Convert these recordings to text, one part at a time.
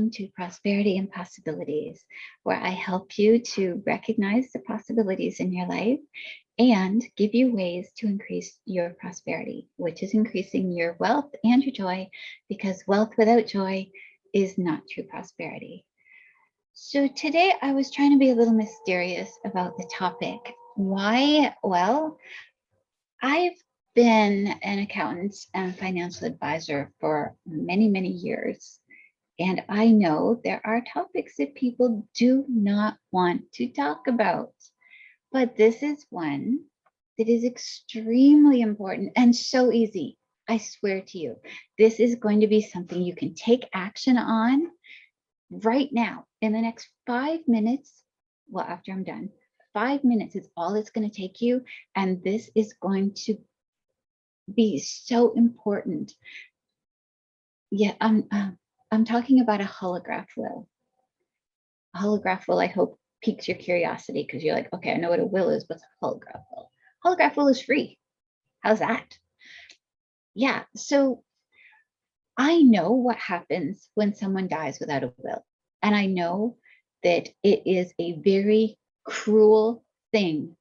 welcome to Prosperity and Possibilities, where I help you to recognize the possibilities in your life and give you ways to increase your prosperity, which is increasing your wealth and your joy, because wealth without joy is not true prosperity. So today I was trying to be a little mysterious about the topic. Why? Well, I've been an accountant and financial advisor for many, many years. And I know there are topics that people do not want to talk about, but this is one that is extremely important and so easy. I swear to you, this is going to be something you can take action on right now in the next 5 minutes. Well, after I'm done, 5 minutes is all it's going to take you. And this is going to be so important. Yeah, I'm talking about a holograph will. A holograph will, I hope, piques your curiosity because you're like, okay, I know what a will is, but a holograph will? Holograph will is free. How's that? Yeah, so I know what happens when someone dies without a will. And I know that it is a very cruel thing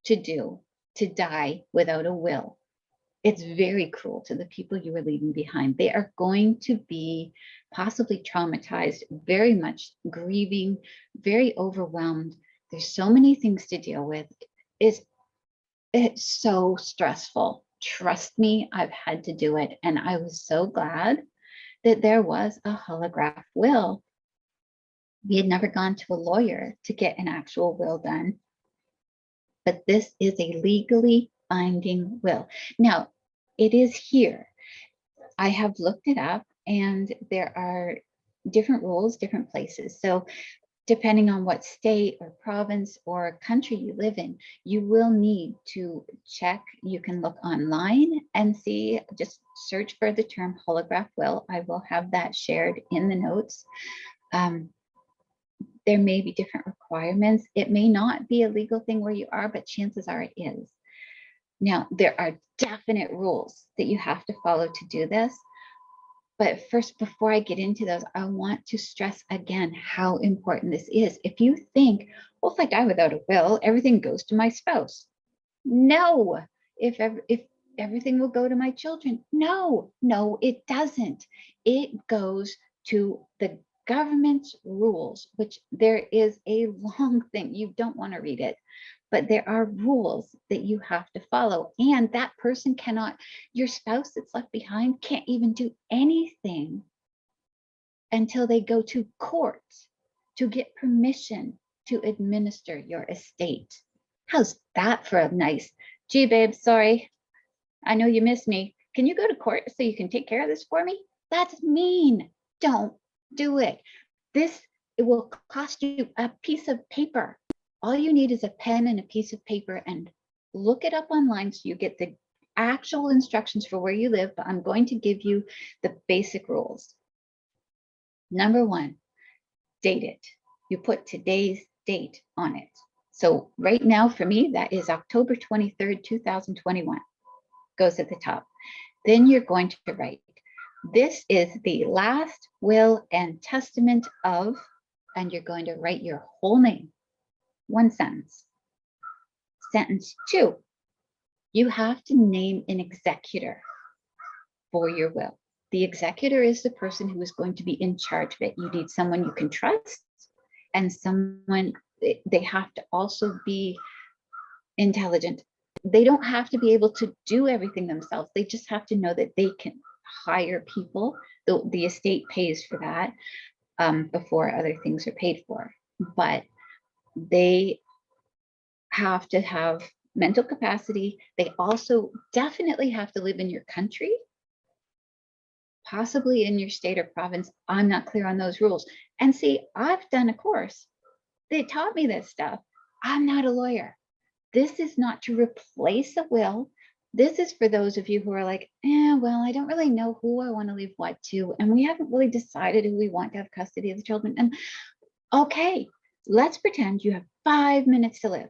to do, to die without a will. It's very cruel to the people you are leaving behind. They are going to be possibly traumatized, very much grieving, very overwhelmed. There's so many things to deal with. It's so stressful. Trust me, I've had to do it. And I was so glad that there was a holograph will. We had never gone to a lawyer to get an actual will done, but this is a legally binding will. Now, it is here. I have looked it up and there are different rules, different places. So depending on what state or province or country you live in, you will need to check. You can look online and see, just search for the term holograph will. I will have that shared in the notes. There may be different requirements. It may not be a legal thing where you are, but chances are it is. Now, there are definite rules that you have to follow to do this. But first, before I get into those, I want to stress again how important this is. If you think, well, if I die without a will, everything goes to my spouse. No. If everything will go to my children. No, it doesn't. It goes to the government's rules, which there is a long thing. You don't want to read it, but there are rules that you have to follow. And that person cannot, your spouse that's left behind can't even do anything until they go to court to get permission to administer your estate. How's that for a nice, gee, babe, sorry, I know you miss me. Can you go to court so you can take care of this for me? That's mean. Don't do it. It will cost you a piece of paper. All you need is a pen and a piece of paper, and look it up online so you get the actual instructions for where you live, but I'm going to give you the basic rules. Number one, date it. You put today's date on it. So right now for me, that is October 23rd, 2021, goes at the top. Then you're going to write, this is the last will and testament of, and you're going to write your whole name. One sentence. Sentence two, you have to name an executor for your will. The executor is the person who is going to be in charge of it. You need someone you can trust and someone, they have to also be intelligent. They don't have to be able to do everything themselves. They just have to know that they can hire people. The estate pays for that before other things are paid for. But they have to have mental capacity. They also definitely have to live in your country, possibly in your state or province. I'm not clear on those rules. And see, I've done a course. They taught me this stuff. I'm not a lawyer. This is not to replace a will. This is for those of you who are like, well, I don't really know who I want to leave what to, and we haven't really decided who we want to have custody of the children. And okay, let's pretend you have 5 minutes to live.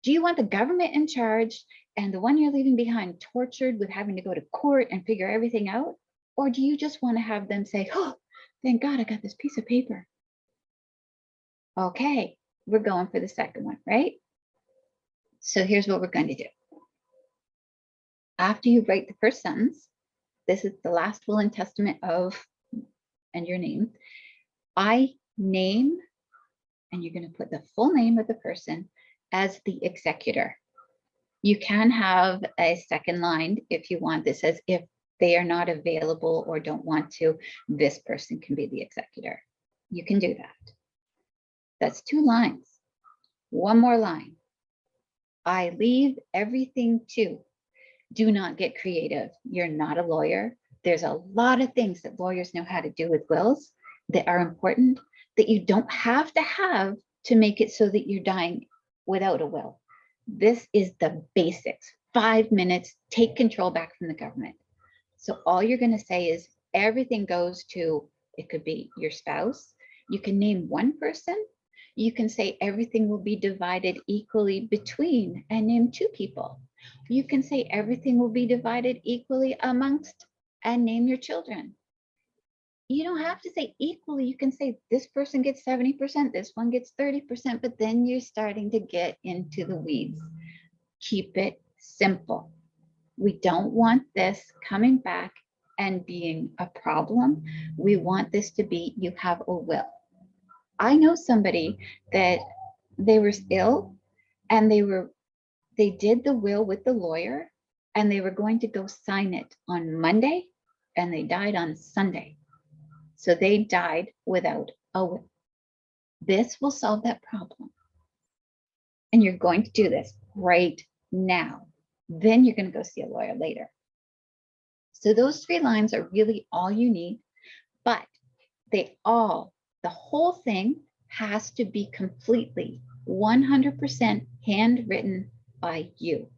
Do you want the government in charge and the one you're leaving behind tortured with having to go to court and figure everything out? Or do you just want to have them say, oh, Thank God I got this piece of paper. Okay, we're going for the second one, right? So here's what we're going to do. After you write the first sentence, this is the last will and testament of, and your name. I name, and you're going to put the full name of the person as the executor. You can have a second line if you want. This says if they are not available or don't want to, this person can be the executor. You can do that. That's 2 lines. One more line. I leave everything to. Do not get creative. You're not a lawyer. There's a lot of things that lawyers know how to do with wills that are important that you don't have to make it so that you're dying without a will. This is the basics. 5 minutes, take control back from the government. So all you're going to say is everything goes to, it could be your spouse. You can name one person. You can say everything will be divided equally between and name 2 people. You can say everything will be divided equally amongst and name your children. You don't have to say equally. You can say this person gets 70%, this one gets 30%, but then you're starting to get into the weeds. Keep it simple. We don't want this coming back and being a problem. We want this to be, you have a will. I know somebody that they were ill and they did the will with the lawyer and they were going to go sign it on Monday and they died on Sunday. So they died without a will. This will solve that problem. And you're going to do this right now. Then you're going to go see a lawyer later. So those 3 lines are really all you need, but the whole thing has to be completely 100% handwritten by you.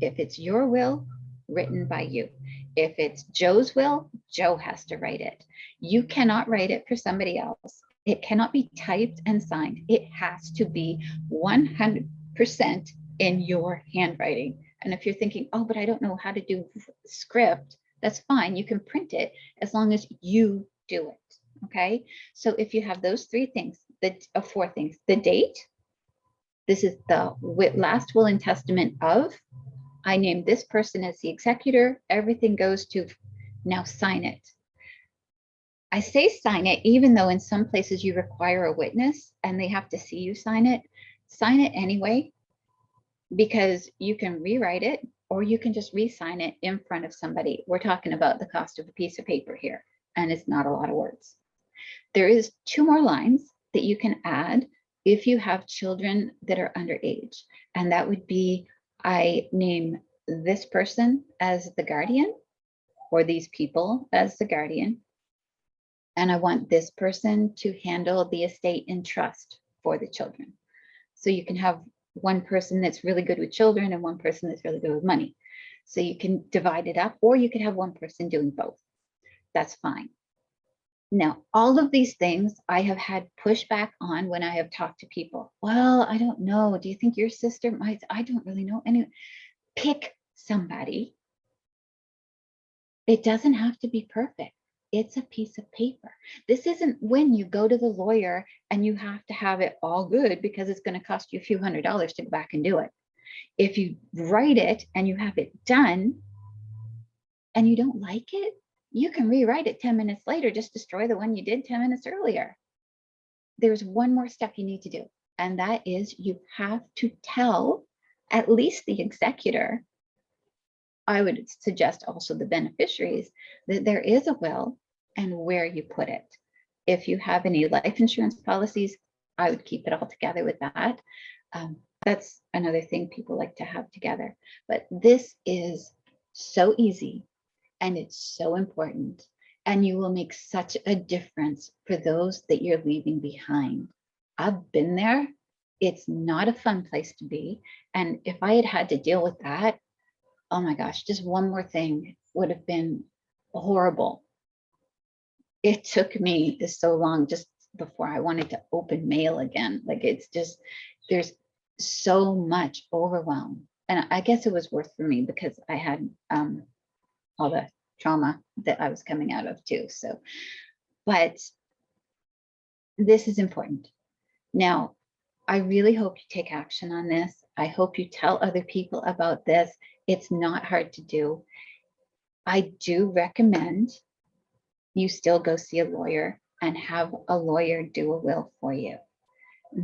If it's your will, written by you. If it's Joe's will, Joe has to write it. You cannot write it for somebody else. It cannot be typed and signed. It has to be 100% in your handwriting. And if you're thinking, oh, but I don't know how to do script, that's fine. You can print it as long as you do it. Okay. So if you have those 3 things, 4 things, the date, this is the last will and testament of, I name this person as the executor, everything goes to, now sign it. I say sign it, even though in some places you require a witness and they have to see you sign it anyway, because you can rewrite it or you can just re-sign it in front of somebody. We're talking about the cost of a piece of paper here, and it's not a lot of words. There is 2 more lines that you can add if you have children that are underage, and that would be, I name this person as the guardian or these people as the guardian, and I want this person to handle the estate in trust for the children. So you can have one person that's really good with children and one person that's really good with money. So you can divide it up, or you could have one person doing both. That's fine. Now, all of these things I have had pushback on when I have talked to people. Well, I don't know. Do you think your sister might? I don't really know. Anyway, pick somebody. It doesn't have to be perfect. It's a piece of paper. This isn't when you go to the lawyer and you have to have it all good because it's going to cost you a few $100s to go back and do it. If you write it and you have it done and you don't like it, you can rewrite it 10 minutes later, just destroy the one you did 10 minutes earlier. There's one more step you need to do, and that is you have to tell at least the executor, I would suggest also the beneficiaries, that there is a will and where you put it. If you have any life insurance policies, I would keep it all together with that. That's another thing people like to have together. But this is so easy and it's so important. And you will make such a difference for those that you're leaving behind. I've been there. It's not a fun place to be. And if I had to deal with that, oh my gosh, just one more thing would have been horrible. It took me so long just before I wanted to open mail again. Like it's just, there's so much overwhelm. And I guess it was worth for me because I had all the trauma that I was coming out of too. So, but this is important. Now, I really hope you take action on this. I hope you tell other people about this. It's not hard to do. I do recommend you still go see a lawyer and have a lawyer do a will for you.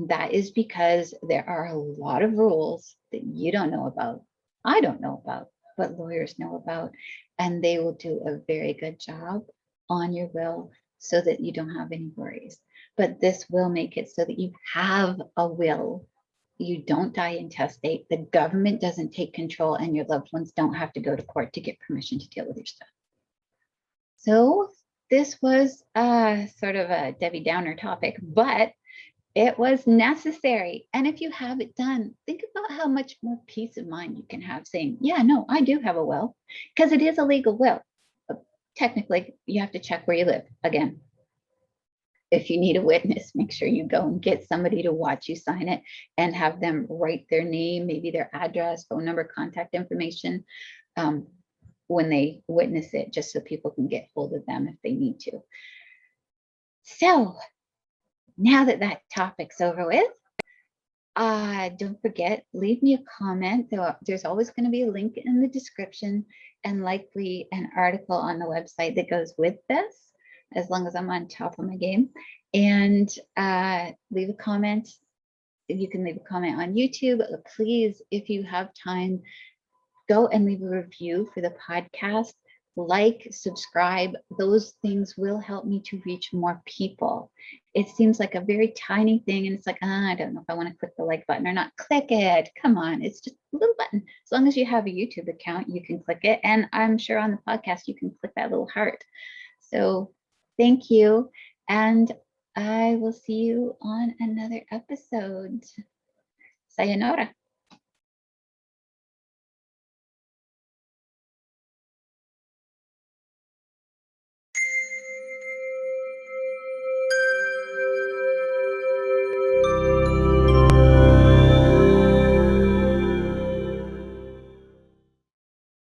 That is because there are a lot of rules that you don't know about. I don't know about, but lawyers know about, and they will do a very good job on your will so that you don't have any worries. But this will make it so that you have a will. You don't die intestate. The government doesn't take control, and your loved ones don't have to go to court to get permission to deal with your stuff. So this was sort of a Debbie Downer topic, but it was necessary. And if you have it done, think about how much more peace of mind you can have saying, yeah, no, I do have a will, because it is a legal will. Technically, you have to check where you live. Again, if you need a witness, make sure you go and get somebody to watch you sign it and have them write their name, maybe their address, phone number, contact information when they witness it, just so people can get hold of them if they need to. So now that that topic's over with, don't forget, leave me a comment. There's always going to be a link in the description and likely an article on the website that goes with this, as long as I'm on top of my game. And leave a comment. You can leave a comment on YouTube. Please, if you have time, go and leave a review for the podcast. Like, subscribe, those things will help me to reach more people. It seems like a very tiny thing, and it's like, I don't know if I want to click the like button or not. Click it. Come on, it's just a little button. As long as you have a YouTube account, you can click it. And I'm sure on the podcast, you can click that little heart. So thank you. And I will see you on another episode. Sayonara.